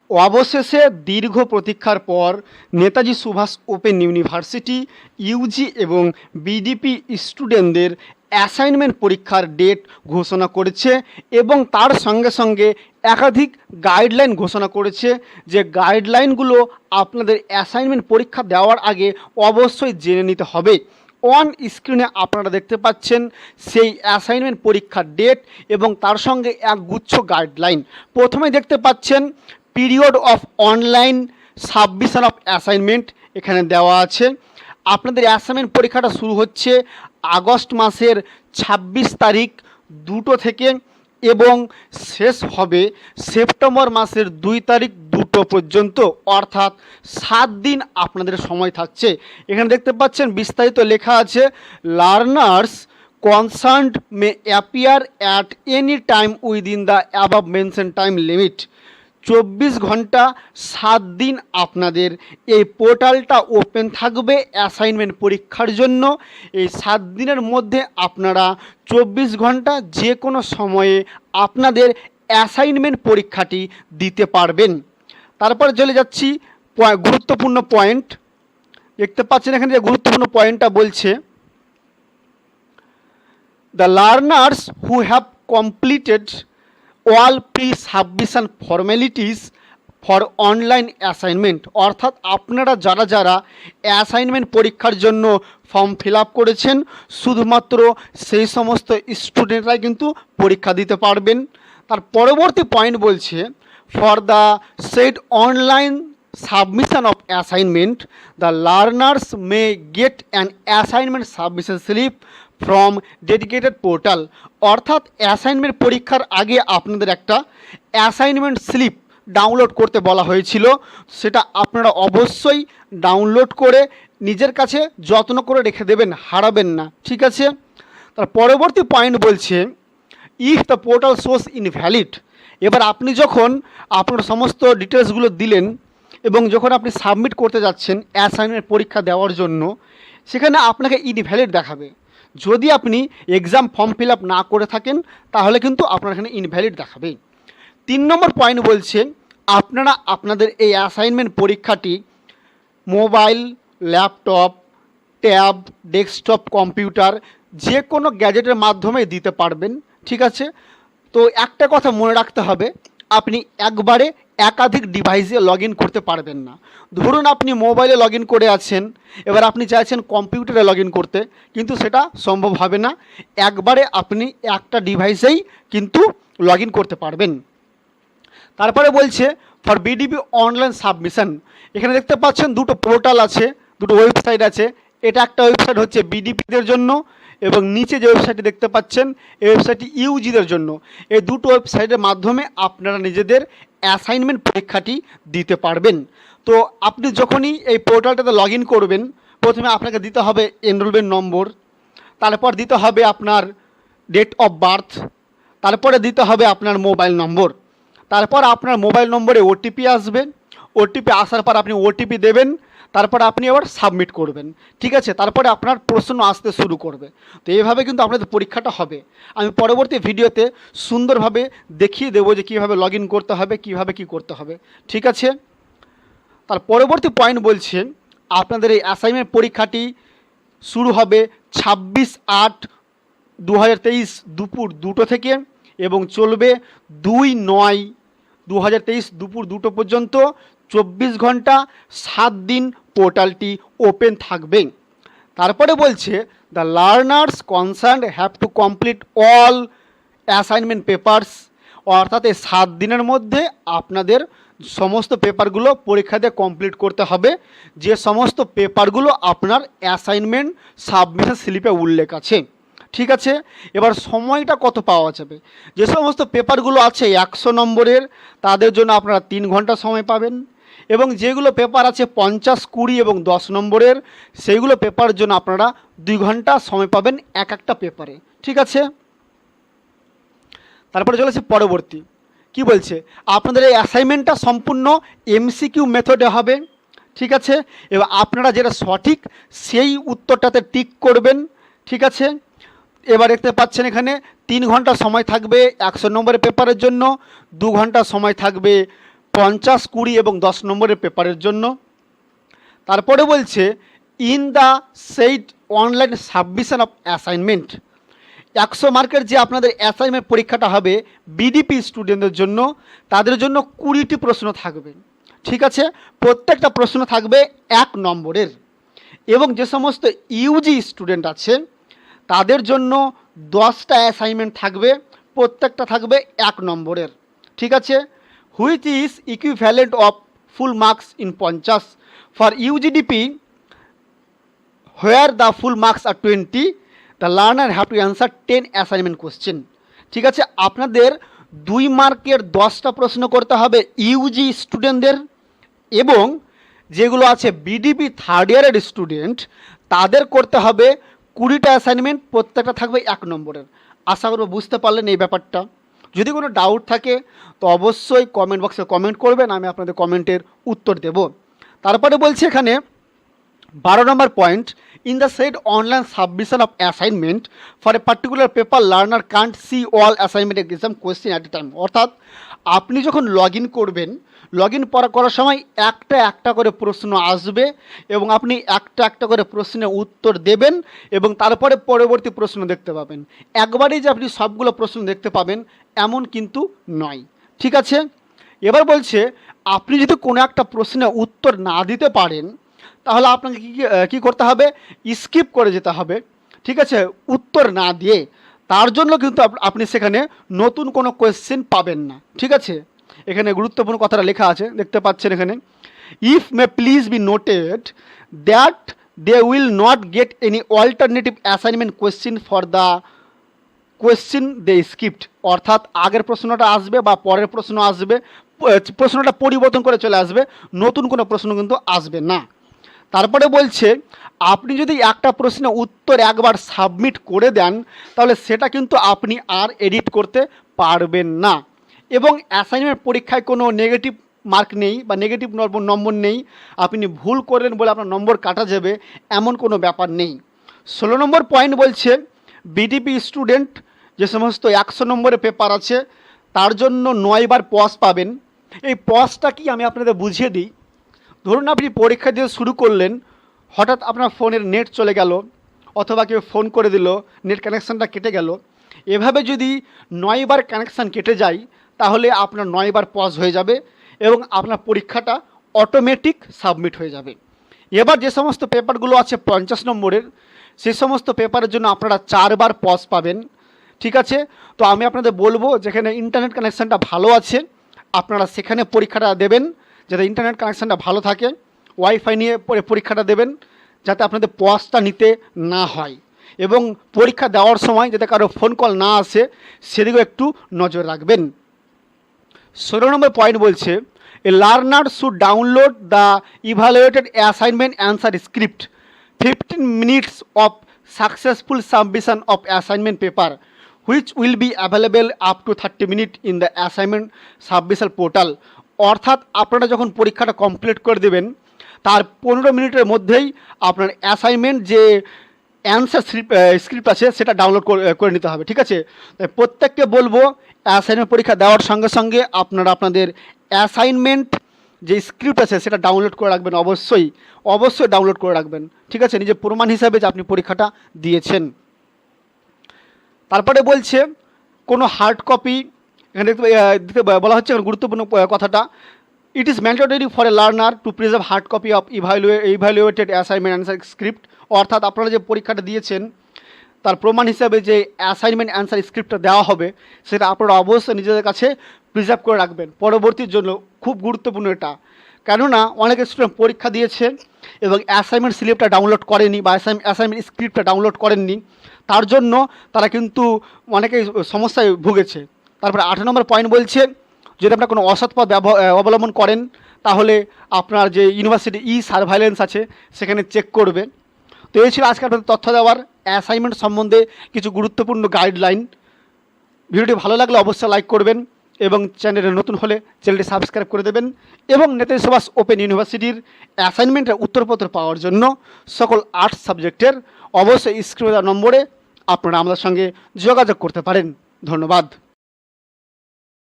অবশেষে দীর্ঘ প্রতীক্ষার পর Netaji Subhas open university UG এবং বিডিপি স্টুডেন্টদের অ্যাসাইনমেন্ট পরীক্ষার ডেট ঘোষণা করেছে এবং তার সঙ্গে সঙ্গে একাধিক গাইডলাইন ঘোষণা করেছে, যে গাইডলাইনগুলো আপনাদের অ্যাসাইনমেন্ট পরীক্ষা দেওয়ার আগে অবশ্যই জেনে নিতে হবে। অন স্ক্রিনে আপনারা দেখতে পাচ্ছেন সেই অ্যাসাইনমেন্ট পরীক্ষার ডেট এবং তার সঙ্গে একগুচ্ছ গাইডলাইন। প্রথমে দেখতে পাচ্ছেন period of online submission of assignment, এখানে দেওয়া আছে। আপনাদের অ্যাসাইনমেন্ট পরীক্ষাটা শুরু হচ্ছে আগস্ট মাসের ২৬ তারিখ 2টো থেকে এবং শেষ হবে সেপ্টেম্বর মাসের 2 তারিখ 2টো পর্যন্ত, অর্থাৎ 7 দিন আপনাদের সময় থাকছে। এখানে দেখতে পাচ্ছেন বিস্তারিত লেখা আছে, learners concerned May appear at any time within the above mention time limit. 24 ঘন্টা 7 দিন আপনাদের এই পোর্টালটা ওপেন থাকবে অ্যাসাইনমেন্ট পরীক্ষার জন্য। এই 7 দিনের মধ্যে আপনারা 24 ঘন্টা যে কোনো সময়ে আপনাদের অ্যাসাইনমেন্ট পরীক্ষাটি দিতে পারবেন। তারপরে চলে যাচ্ছি গুরুত্বপূর্ণ পয়েন্ট। দেখতে পাচ্ছেন এখানে যে গুরুত্বপূর্ণ পয়েন্টটা বলছে, the learners who have completed all pre submission formalities for online assignment, অর্থাৎ আপনারা যারা যারা অ্যাসাইনমেন্ট পরীক্ষার জন্য ফর্ম ফিল আপ করেছেন শুধুমাত্র সেই সমস্ত স্টুডেন্টরাই কিন্তু পরীক্ষা দিতে পারবেন। তার পরবর্তী পয়েন্ট বলছে, for the said online submission of assignment the learners may get an assignment submission slip from dedicated portal, অর্থাৎ অ্যাসাইনমেন্ট পরীক্ষার আগে আপনাদের একটা অ্যাসাইনমেন্ট স্লিপ ডাউনলোড করতে বলা হয়েছিল। সেটা আপনারা অবশ্যই ডাউনলোড করে নিজের কাছে যত্ন করে রেখে দেবেন, হারাবেন না, ঠিক আছে। তার পরবর্তী পয়েন্ট বলছে, if the portal shows invalid, এবার আপনি যখন আপনার সমস্ত ডিটেলসগুলো দিলেন এবং যখন আপনি সাবমিট করতে যাচ্ছেন অ্যাসাইনমেন্ট পরীক্ষা দেওয়ার জন্য, সেখানে আপনাকে ইনভ্যালিড দেখাবে। যদি আপনি এক্সাম ফর্ম ফিল আপ না করে থাকেন তাহলে কিন্তু আপনার এখানে ইনভ্যালিড দেখাবে। 3 নম্বর পয়েন্ট বলছে, আপনারা আপনাদের এই অ্যাসাইনমেন্ট পরীক্ষাটি mobile, laptop, tab, desktop computer যে কোনো গ্যাজেটের মাধ্যমে দিতে পারবেন, ঠিক আছে। তো একটা কথা মনে রাখতে হবে, আপনি একবারে একাধিক ডিভাইসে লগ ইন করতে পারবেন না। ধরুন আপনি মোবাইলে লগ ইন করে আছেন, এবার আপনি চাইছেন কম্পিউটারে লগ ইন করতে, কিন্তু সেটা সম্ভব হবে না। একবারে আপনি একটা ডিভাইসেই কিন্তু লগ ইন করতে পারবেন। তারপরে বলছে ফর বিডিপি অনলাইন সাবমিশন, এখানে দেখতে পাচ্ছেন দুটো পোর্টাল আছে, দুটো ওয়েবসাইট আছে। এটা একটা ওয়েবসাইট হচ্ছে বিডিপিদের জন্য এবং নিচে যে ওয়েবসাইটটি দেখতে পাচ্ছেন এই ওয়েবসাইটটি ইউজিদের জন্য। এই দুটো ওয়েবসাইটের মাধ্যমে আপনারা নিজেদের অ্যাসাইনমেন্ট পরীক্ষাটি দিতে পারবেন। তো আপনি যখনই এই পোর্টালটাতে লগ ইন করবেন, প্রথমে আপনাকে দিতে হবে এনরোলমেন্ট নম্বর, তারপর দিতে হবে আপনার ডেট অফ বার্থ, তারপরে দিতে হবে আপনার মোবাইল নম্বর, তারপর আপনার মোবাইল নম্বরে ওটিপি আসবে। ওটিপি আসার পর আপনি ওটিপি দেবেন, তারপর আপনি আবার সাবমিট করবেন, ঠিক আছে। তারপরে আপনার প্রশ্ন আসতে শুরু করবে। তো এইভাবে কিন্তু আপনাদের পরীক্ষাটা হবে। আমি পরবর্তী ভিডিওতে সুন্দরভাবে দেখিয়ে দেবো যে কীভাবে লগ ইন করতে হবে, কীভাবে কী করতে হবে, ঠিক আছে। তার পরবর্তী পয়েন্ট বলছে, আপনাদের এই অ্যাসাইনমেন্ট পরীক্ষাটি শুরু হবে 26/8/2023 দুপুর 2টো থেকে এবং চলবে 2/9/2023 দুপুর 2টো পর্যন্ত। 24 ঘন্টা 7 দিন পোর্টালটি ওপেন থাকবে। তারপরে বলছে, the learners concern have to complete all assignment papers, অর্থাৎ এই 7 দিনের মধ্যে আপনাদের সমস্ত পেপারগুলো পরীক্ষা দিয়ে কমপ্লিট করতে হবে, যে সমস্ত পেপারগুলো আপনার অ্যাসাইনমেন্ট সাবমিশন স্লিপে উল্লেখ আছে, ঠিক আছে। এবার সময়টা কত পাওয়া যাবে, যে সমস্ত পেপারগুলো আছে 100 নম্বরের তাদের জন্য আপনারা 3 ঘন্টা সময় পাবেন, এবং যেগুলো পেপার আছে 50, 20 এবং 10 নম্বরের সেইগুলো পেপারের জন্য আপনারা 2 ঘন্টা সময় পাবেন এক একটা পেপারে, ঠিক আছে। তারপরে চলেছে পরবর্তী, কি বলছে, আপনাদের এই অ্যাসাইনমেন্টটা সম্পূর্ণ এমসিকিউ মেথডে হবে, ঠিক আছে। এবার আপনারা যেটা সঠিক সেই উত্তরটাতে টিক করবেন, ঠিক আছে। এবার দেখতে পাচ্ছেন এখানে 3 ঘন্টা সময় থাকবে 100 নম্বরের পেপারের জন্য, 2 ঘন্টা সময় থাকবে 50, 20 এবং 10 নম্বরের পেপারের জন্য। তারপরে বলছে in the said online submission of assignment, 100 মার্কের যে আপনাদের অ্যাসাইনমেন্ট পরীক্ষাটা হবে বিডিপি স্টুডেন্টদের জন্য, তাদের জন্য 20টি প্রশ্ন থাকবে। ঠিক আছে, প্রত্যেকটা প্রশ্ন থাকবে 1 নম্বরের। এবং যে সমস্ত ইউজি স্টুডেন্ট আছে তাদের জন্য 10টা অ্যাসাইনমেন্ট থাকবে, প্রত্যেকটা থাকবে 1 নম্বরের। ঠিক আছে, which is equivalent of full marks in 50 for UGDP where the full marks are 20, the learner have to answer 10 assignment question. ঠিক আছে, আপনাদের 2 মার্কের 10টা প্রশ্ন করতে হবে ইউজি স্টুডেন্টদের, এবং যেগুলো আছে বিডিপি থার্ড ইয়ারের স্টুডেন্ট তাদের করতে হবে 20টা অ্যাসাইনমেন্ট, প্রত্যেকটা থাকবে 1 নম্বরের। আশা করব বুঝতে পারলেন এই ব্যাপারটা। যদি কোনো ডাউট থাকে তো অবশ্যই কমেন্ট বক্সে কমেন্ট করবেন, আমি আপনাদের কমেন্টের উত্তর দেব। তারপরে বলছি এখানে 12 নম্বর point, in the said online submission of assignment for a particular paper learner can't see all assignment exam question at a time. অর্থাৎ আপনি যখন লগ ইন করবেন, লগ ইন করার সময় একটা করে প্রশ্ন আসবে এবং আপনি একটা করে প্রশ্নের উত্তর দেবেন এবং তারপরে পরবর্তী প্রশ্ন দেখতে পাবেন। একবারেই যে আপনি সবগুলো প্রশ্ন দেখতে পাবেন এমন কিন্তু নয়। ঠিক আছে, এবার বলছে আপনি যদি কোনো একটা প্রশ্নের উত্তর না দিতে পারেন তাহলে আপনাকে কী করতে হবে, স্কিপ করে যেতে হবে। ঠিক আছে, উত্তর না দিয়ে, তার জন্য কিন্তু আপনি সেখানে নতুন কোনো কোয়েশ্চেন পাবেন না। ঠিক আছে, এখানে গুরুত্বপূর্ণ কথাটা লেখা আছে, দেখতে পাচ্ছেন এখানে, if may please be noted that they will not get any alternative assignment question for the question they skipped. অর্থাৎ আগের প্রশ্নটা আসবে বা পরের প্রশ্ন আসবে, প্রশ্নটা পরিবর্তন করে চলে আসবে, নতুন কোনো প্রশ্ন কিন্তু আসবে না। তারপরে বলছে আপনি যদি একটা প্রশ্নের উত্তর একবার সাবমিট করে দেন তাহলে সেটা কিন্তু আপনি আর এডিট করতে পারবেন না। এবং অ্যাসাইনমেন্ট পরীক্ষায় কোনো নেগেটিভ মার্ক নেই বা নেগেটিভ নম্বর নেই, আপনি ভুল করলেন বলে আপনার নম্বর কাটা যাবে এমন কোনো ব্যাপার নেই। 16 নম্বর পয়েন্ট বলছে বিডিপি স্টুডেন্ট যে সমস্ত 100 নম্বরের পেপার আছে তার জন্য 9 বার পজ পাবেন। এই পজটা কি আমি আপনাদের বুঝিয়ে দিই। ধরুন আপনি পরীক্ষা দিয়ে শুরু করলেন, হঠাৎ আপনার ফোনের নেট চলে গেল অথবা কেউ ফোন করে দিল, নেট কানেকশানটা কেটে গেল। এভাবে যদি 9 বার কানেকশান কেটে যায় তাহলে আপনার 9 বার পজ হয়ে যাবে এবং আপনার পরীক্ষাটা অটোমেটিক সাবমিট হয়ে যাবে। এবার যে সমস্ত পেপারগুলো আছে 50 নম্বরের, সেই সমস্ত পেপারের জন্য আপনারা 4 বার পজ পাবেন। ঠিক আছে, তো আমি আপনাদের বলবো যেখানে ইন্টারনেট কানেকশানটা ভালো আছে আপনারা সেখানে পরীক্ষাটা দেবেন, যাতে ইন্টারনেট কানেকশানটা ভালো থাকে। ওয়াইফাই নিয়ে পরীক্ষাটা দেবেন যাতে আপনাদের পজটা নিতে না হয়, এবং পরীক্ষা দেওয়ার সময় যাতে কারো ফোন কল না আসে সেদিকেও একটু নজর রাখবেন। 16 নম্বর পয়েন্ট বলছে এ learner should download the evaluated assignment answer script 15 minutes of successful submission of assignment paper which will be available up to 30 minutes in the assignment submission portal। অর্থাৎ আপনারা যখন পরীক্ষাটা কমপ্লিট করে দেবেন তার 15 মিনিটের মধ্যেই আপনার অ্যাসাইনমেন্ট যে অ্যান্সার স্ক্রিপ্ট আছে সেটা ডাউনলোড করে নিতে হবে। ঠিক আছে, প্রত্যেককে বলবো অ্যাসাইনমেন্ট পরীক্ষা দেওয়ার সঙ্গে সঙ্গে আপনারা আপনাদের অ্যাসাইনমেন্ট যে স্ক্রিপ্ট আছে সেটা ডাউনলোড করে রাখবেন, অবশ্যই ডাউনলোড করে রাখবেন। ঠিক আছে, নিজের প্রমাণ হিসাবে যে আপনি পরীক্ষাটা দিয়েছেন। তারপরে বলছে কোনো হার্ড কপি, এখানে দিতে বলা হচ্ছে গুরুত্বপূর্ণ কথাটা, it is mandatory for a learner two preserve hard copy of evaluated assignment answer script. অর্থাৎ আপনারা যে পরীক্ষাটা দিয়েছেন তার প্রমাণ হিসাবে যে অ্যাসাইনমেন্ট অ্যান্সার স্ক্রিপ্টটা দেওয়া হবে সেটা আপনারা অবশ্যই নিজেদের কাছে প্রিজার্ভ করে রাখবেন পরবর্তীর জন্য। খুব গুরুত্বপূর্ণ এটা, কেননা অনেক স্টুডেন্ট পরীক্ষা দিয়েছে এবং অ্যাসাইনমেন্ট স্লিপটা ডাউনলোড করেনি বা অ্যাসাইনমেন্ট স্ক্রিপ্টটা ডাউনলোড করেননি, তার জন্য তারা কিন্তু অনেকেই সমস্যায় ভুগেছে। তারপরে 8 নম্বর পয়েন্ট বলছে যদি আপনারা কোনো অসৎ পথ অবলম্বন করেন তাহলে আপনার যে ইউনিভার্সিটি সার্ভাইলেন্স আছে সেখানে চেক করবে। তো এই ছিল আজকে আপনাদের তথ্য দেওয়ার অ্যাসাইনমেন্ট সম্বন্ধে কিছু গুরুত্বপূর্ণ গাইডলাইন। ভিডিওটি ভালো লাগলে অবশ্যই লাইক করবেন এবং চ্যানেলে নতুন হলে চ্যানেলটি সাবস্ক্রাইব করে দেবেন। এবং নেতাজি সুভাষ ওপেন ইউনিভার্সিটির অ্যাসাইনমেন্টের উত্তরপত্র পাওয়ার জন্য সকল আর্টস সাবজেক্টের অবশ্যই স্ক্রিনে দেওয়া নম্বরে আপনারা আমাদের সঙ্গে যোগাযোগ করতে পারেন। ধন্যবাদ।